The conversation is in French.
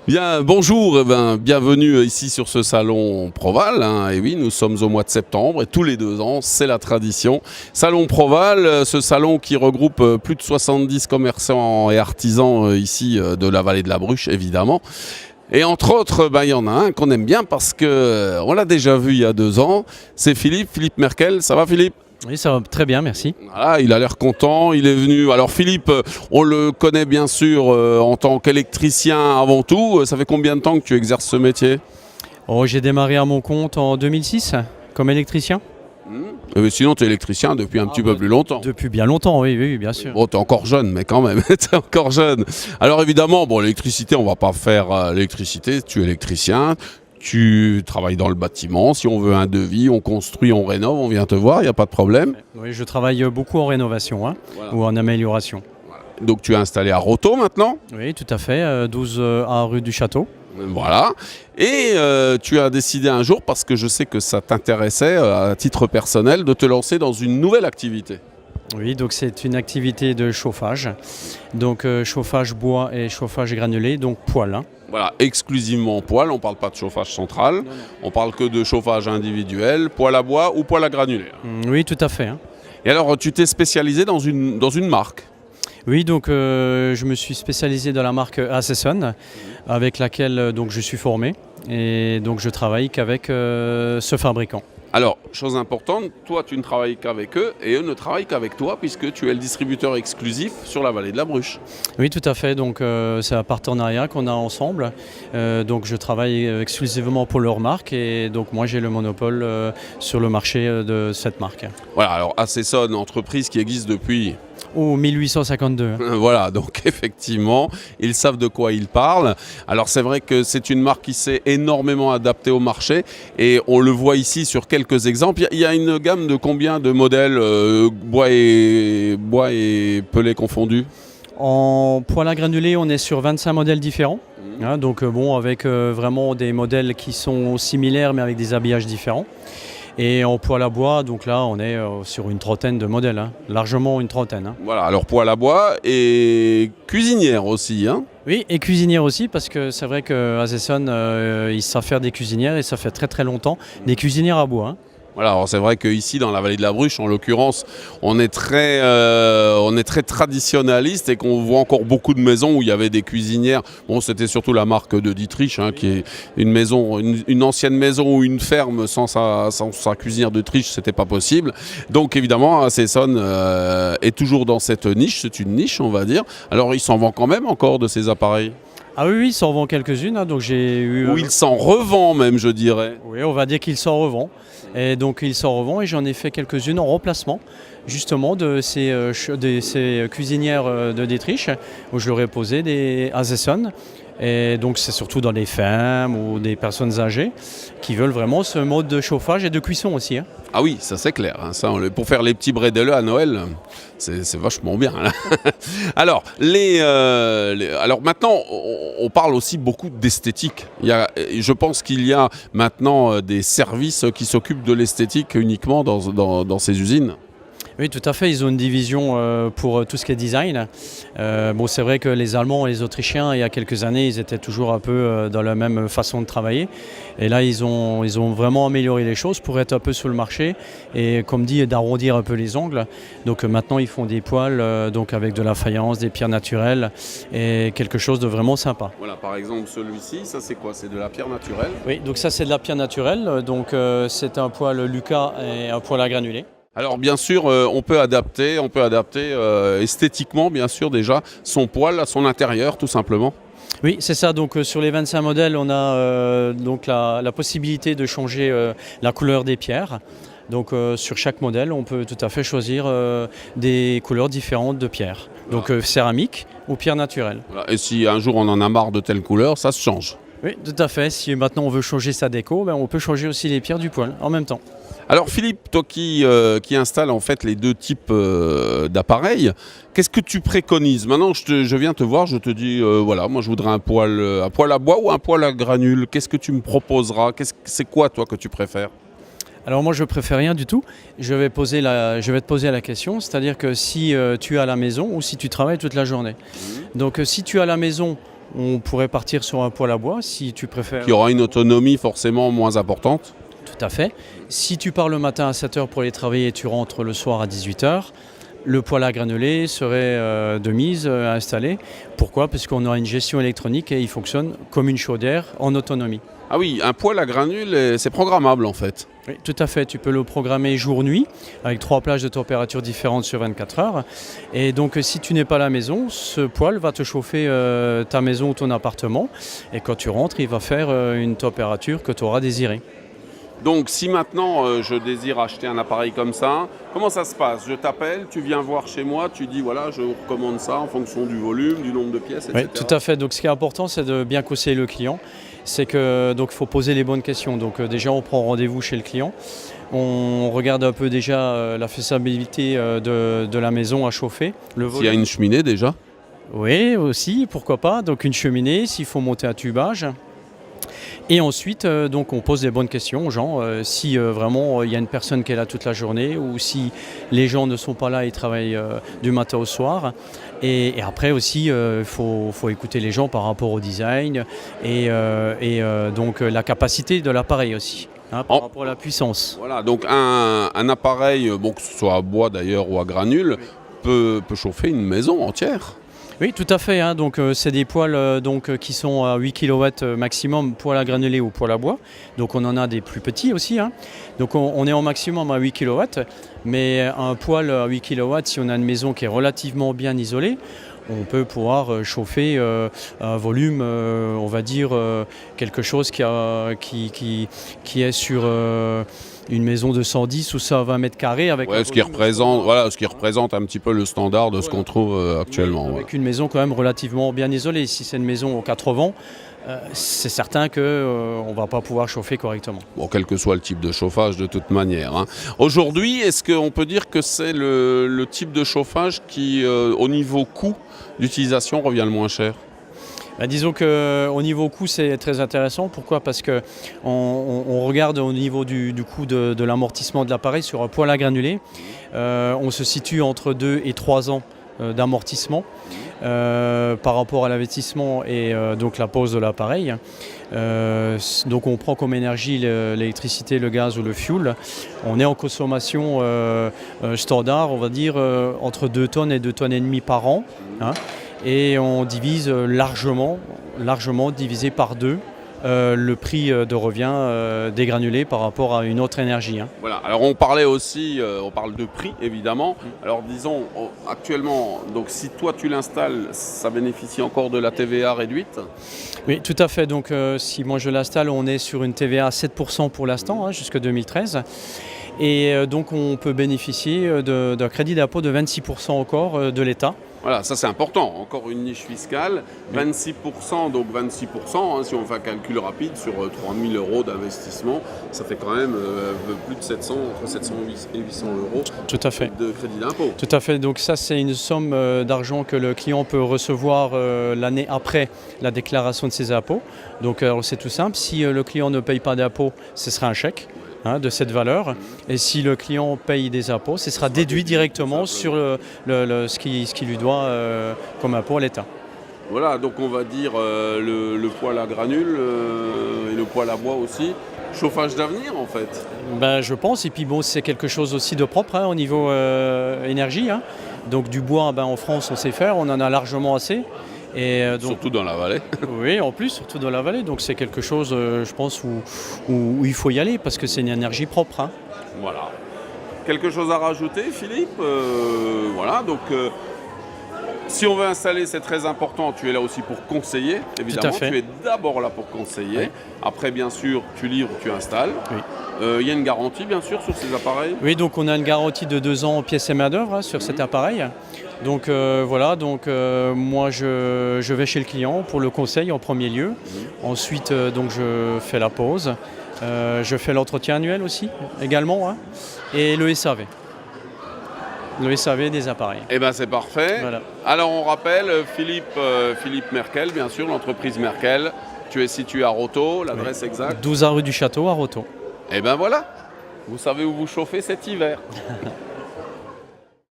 Bien, bonjour, bienvenue ici sur ce salon Proval. Et oui, nous sommes au mois de septembre et tous les 2 ans, c'est la tradition. Salon Proval, ce salon qui regroupe plus de 70 commerçants et artisans ici de la vallée de la Bruche, évidemment. Et entre autres, il y en a un qu'on aime bien parce qu'on l'a déjà vu il y a 2 ans. C'est Philippe Merkel. Ça va, Philippe ? Oui, ça va très bien, merci. Voilà, il a l'air content, il est venu. Alors Philippe, on le connaît bien sûr en tant qu'électricien avant tout. Ça fait combien de temps que tu exerces ce métier ? J'ai démarré à mon compte en 2006 comme électricien. Sinon, tu es électricien depuis un petit peu plus longtemps. Depuis bien longtemps, oui, bien sûr. Bon, tu es encore jeune, mais quand même, tu es encore jeune. Alors évidemment, l'électricité, on ne va pas faire l'électricité, tu es électricien. Tu travailles dans le bâtiment, si on veut un devis, on construit, on rénove, on vient te voir, il n'y a pas de problème. Oui, je travaille beaucoup en rénovation Voilà. ou en amélioration. Voilà. Donc tu es installé à Roto maintenant ? Oui, tout à fait, 12 A rue du Château. Voilà. Et tu as décidé un jour, parce que je sais que ça t'intéressait à titre personnel, de te lancer dans une nouvelle activité. Oui, donc c'est une activité de chauffage. Donc chauffage bois et chauffage granulé, donc poêle. Voilà, exclusivement poêle, on ne parle pas de chauffage central, non. On parle que de chauffage individuel, poêle à bois ou poêle à granulé. Oui, tout à fait. Et alors, tu t'es spécialisé dans une marque ? Oui, donc je me suis spécialisé dans la marque Acesson, avec laquelle donc, je suis formé. Et donc je travaille qu'avec ce fabricant. Alors, chose importante, toi tu ne travailles qu'avec eux et eux ne travaillent qu'avec toi puisque tu es le distributeur exclusif sur la vallée de la Bruche. Oui, tout à fait. Donc c'est un partenariat qu'on a ensemble. Donc je travaille exclusivement pour leur marque et donc moi j'ai le monopole sur le marché de cette marque. Voilà, alors Acesson, entreprise qui existe depuis... 1852. Voilà, donc effectivement, ils savent de quoi ils parlent. Alors c'est vrai que c'est une marque qui s'est énormément adaptée au marché et on le voit ici sur quelques exemples. Il y a une gamme de combien de modèles bois et pellet confondus ? En poêle à granulé, on est sur 25 modèles différents. Donc avec vraiment des modèles qui sont similaires mais avec des habillages différents. Et en poêle à bois, donc là, on est sur une trentaine de modèles, largement une trentaine. Voilà, alors poêle à bois et cuisinière aussi. Oui, et cuisinière aussi, parce que c'est vrai que Acesson, ils savent faire des cuisinières et ça fait très très longtemps, des cuisinières à bois. Voilà, alors c'est vrai qu'ici, dans la vallée de la Bruche, en l'occurrence, on est très traditionnaliste et qu'on voit encore beaucoup de maisons où il y avait des cuisinières. Bon, c'était surtout la marque de Dietrich, qui est une maison, une ancienne maison ou une ferme sans sa cuisinière de Dietrich, c'était pas possible. Donc évidemment, Acesson est toujours dans cette niche, c'est une niche, on va dire. Alors, il s'en vend quand même encore de ces appareils ? Ah oui, il s'en vend quelques-unes. Donc j'ai eu. Ou il s'en revend même, je dirais. Oui, on va dire qu'il s'en revend. Et donc il s'en revend et j'en ai fait quelques-unes en remplacement justement de ces cuisinières de Dietrich où je leur ai posé des Acesson. Et donc c'est surtout dans les femmes ou des personnes âgées qui veulent vraiment ce mode de chauffage et de cuisson aussi. Ah oui, ça c'est clair. Ça, pour faire les petits bredelleux à Noël, c'est vachement bien. Alors, alors maintenant, on parle aussi beaucoup d'esthétique. Je pense qu'il y a maintenant des services qui s'occupent de l'esthétique uniquement dans ces usines. Oui, tout à fait. Ils ont une division pour tout ce qui est design. C'est vrai que les Allemands et les Autrichiens, il y a quelques années, ils étaient toujours un peu dans la même façon de travailler. Et là, ils ont vraiment amélioré les choses pour être un peu sur le marché et, comme dit, d'arrondir un peu les angles. Donc maintenant, ils font des poêles donc avec de la faïence, des pierres naturelles et quelque chose de vraiment sympa. Voilà, par exemple, celui-ci, ça c'est quoi ? C'est de la pierre naturelle ? Oui, donc ça c'est de la pierre naturelle. Donc c'est un poêle Lucas et un poêle à granulés. Alors bien sûr, on peut adapter esthétiquement bien sûr déjà son poêle à son intérieur tout simplement. Oui, c'est ça. Donc sur les 25 modèles, on a donc la possibilité de changer la couleur des pierres. Donc sur chaque modèle, on peut tout à fait choisir des couleurs différentes de pierres. Donc céramique ou pierre naturelle. Voilà. Et si un jour on en a marre de telle couleur, ça se change. Oui, tout à fait. Si maintenant on veut changer sa déco, on peut changer aussi les pierres du poêle en même temps. Alors Philippe, toi qui installes en fait les deux types d'appareils, qu'est-ce que tu préconises ? Maintenant je viens te voir, je te dis voilà, moi je voudrais un poêle à bois ou un poêle à granules. Qu'est-ce que tu me proposeras ? C'est quoi toi que tu préfères ? Alors moi je préfère rien du tout. Je vais te poser la question, c'est-à-dire que si tu es à la maison ou si tu travailles toute la journée. Donc si tu es à la maison, On pourrait partir sur un poêle à bois si tu préfères. Qui aura une autonomie forcément moins importante. Tout à fait. Si tu pars le matin à 7h pour aller travailler et tu rentres le soir à 18h, le poêle à granulés serait de mise à installer. Pourquoi? Parce qu'on aura une gestion électronique et il fonctionne comme une chaudière en autonomie. Ah oui, un poêle à granules, c'est programmable en fait. Oui, tout à fait. Tu peux le programmer jour-nuit avec 3 plages de température différentes sur 24 heures. Et donc, si tu n'es pas à la maison, ce poêle va te chauffer ta maison ou ton appartement. Et quand tu rentres, il va faire une température que tu auras désirée. Donc si maintenant je désire acheter un appareil comme ça, comment ça se passe? Je t'appelle, tu viens voir chez moi, tu dis voilà, je recommande ça en fonction du volume, du nombre de pièces, etc. Oui, tout à fait. Donc ce qui est important, c'est de bien conseiller le client. C'est que donc il faut poser les bonnes questions. Donc déjà, on prend rendez-vous chez le client. On regarde un peu déjà la faisabilité de la maison à chauffer. S'il y a une cheminée déjà? Oui, aussi, pourquoi pas. Donc une cheminée, s'il faut monter un tubage. Et ensuite, donc on pose des bonnes questions aux gens. Si vraiment il y a une personne qui est là toute la journée ou si les gens ne sont pas là et travaillent du matin au soir. Et après aussi, il faut écouter les gens par rapport au design et donc la capacité de l'appareil aussi. Par rapport à la puissance. Voilà, donc un appareil, bon, que ce soit à bois d'ailleurs ou à granules, peut chauffer une maison entière. Oui, tout à fait. Donc, c'est des poêles qui sont à 8 kW maximum, poêle à granulés ou poêle à bois. Donc on en a des plus petits aussi. Donc on est en maximum à 8 kW. Mais un poêle à 8 kW, si on a une maison qui est relativement bien isolée, on peut pouvoir chauffer un volume, on va dire, quelque chose qui est sur une maison de 110 ou 120 mètres carrés. Avec ce qui représente un petit peu le standard de ce qu'on trouve actuellement. Oui, avec une maison quand même relativement bien isolée. Si c'est une maison aux 4 vents, c'est certain qu'on ne va pas pouvoir chauffer correctement. Bon, quel que soit le type de chauffage de toute manière. Aujourd'hui, est-ce qu'on peut dire que c'est le type de chauffage qui, au niveau coût d'utilisation, revient le moins cher? Disons qu'au niveau coût, c'est très intéressant. Pourquoi? Parce qu'on regarde au niveau du coût de l'amortissement de l'appareil sur un poêle à granulés. On se situe entre 2 et 3 ans d'amortissement par rapport à l'investissement et donc la pose de l'appareil. Donc on prend comme énergie l'électricité, le gaz ou le fuel. On est en consommation standard, on va dire, entre 2 tonnes et 2 tonnes et demie par an. Et on divise largement divisé par 2 le prix de revient des granulés par rapport à une autre énergie. Voilà, alors on parlait aussi, on parle de prix évidemment. Alors disons actuellement, donc si toi tu l'installes, ça bénéficie encore de la TVA réduite? Oui, tout à fait. Donc si moi je l'installe, on est sur une TVA à 7% pour l'instant, jusqu'en 2013. Et donc on peut bénéficier d'un crédit d'impôt de 26% encore de l'État. Voilà, ça c'est important, encore une niche fiscale, 26%, donc 26%, si on fait un calcul rapide sur 3 000 € d'investissement, ça fait quand même plus de 700, entre 700 et 800 € Tout à fait. De crédit d'impôt. Tout à fait, donc ça c'est une somme d'argent que le client peut recevoir l'année après la déclaration de ses impôts. Donc c'est tout simple, si le client ne paye pas d'impôts, ce sera un chèque. De cette valeur. Et si le client paye des impôts, ce sera déduit directement sur ce qui lui doit comme impôt à l'État. Voilà, donc on va dire le poêle à granules et le poêle à bois aussi. Chauffage d'avenir en fait. Je pense, et puis bon, c'est quelque chose aussi de propre au niveau énergie. Donc du bois, en France on sait faire, on en a largement assez. Et donc, surtout dans la vallée. Oui, en plus, surtout dans la vallée. Donc c'est quelque chose, je pense, où il faut y aller parce que c'est une énergie propre. Voilà. Quelque chose à rajouter, Philippe? Voilà, donc si on veut installer, c'est très important. Tu es là aussi pour conseiller, évidemment. Tout à fait. Tu es d'abord là pour conseiller. Oui. Après, bien sûr, tu livres, tu installes. Oui. Y a une garantie, bien sûr, sur ces appareils? Oui, donc on a une garantie de 2 ans pièces et main-d'œuvre sur cet appareil. Donc voilà, moi je vais chez le client pour le conseil en premier lieu. Ensuite, donc je fais la pause. Je fais l'entretien annuel aussi, également. Et le SAV. Le SAV des appareils. Eh bien, c'est parfait. Voilà. Alors, on rappelle, Philippe Merkel, bien sûr, l'entreprise Merkel. Tu es situé à Roto, l'adresse exacte? 12 rue du Château à Roto. Eh bien, voilà. Vous savez où vous chauffez cet hiver.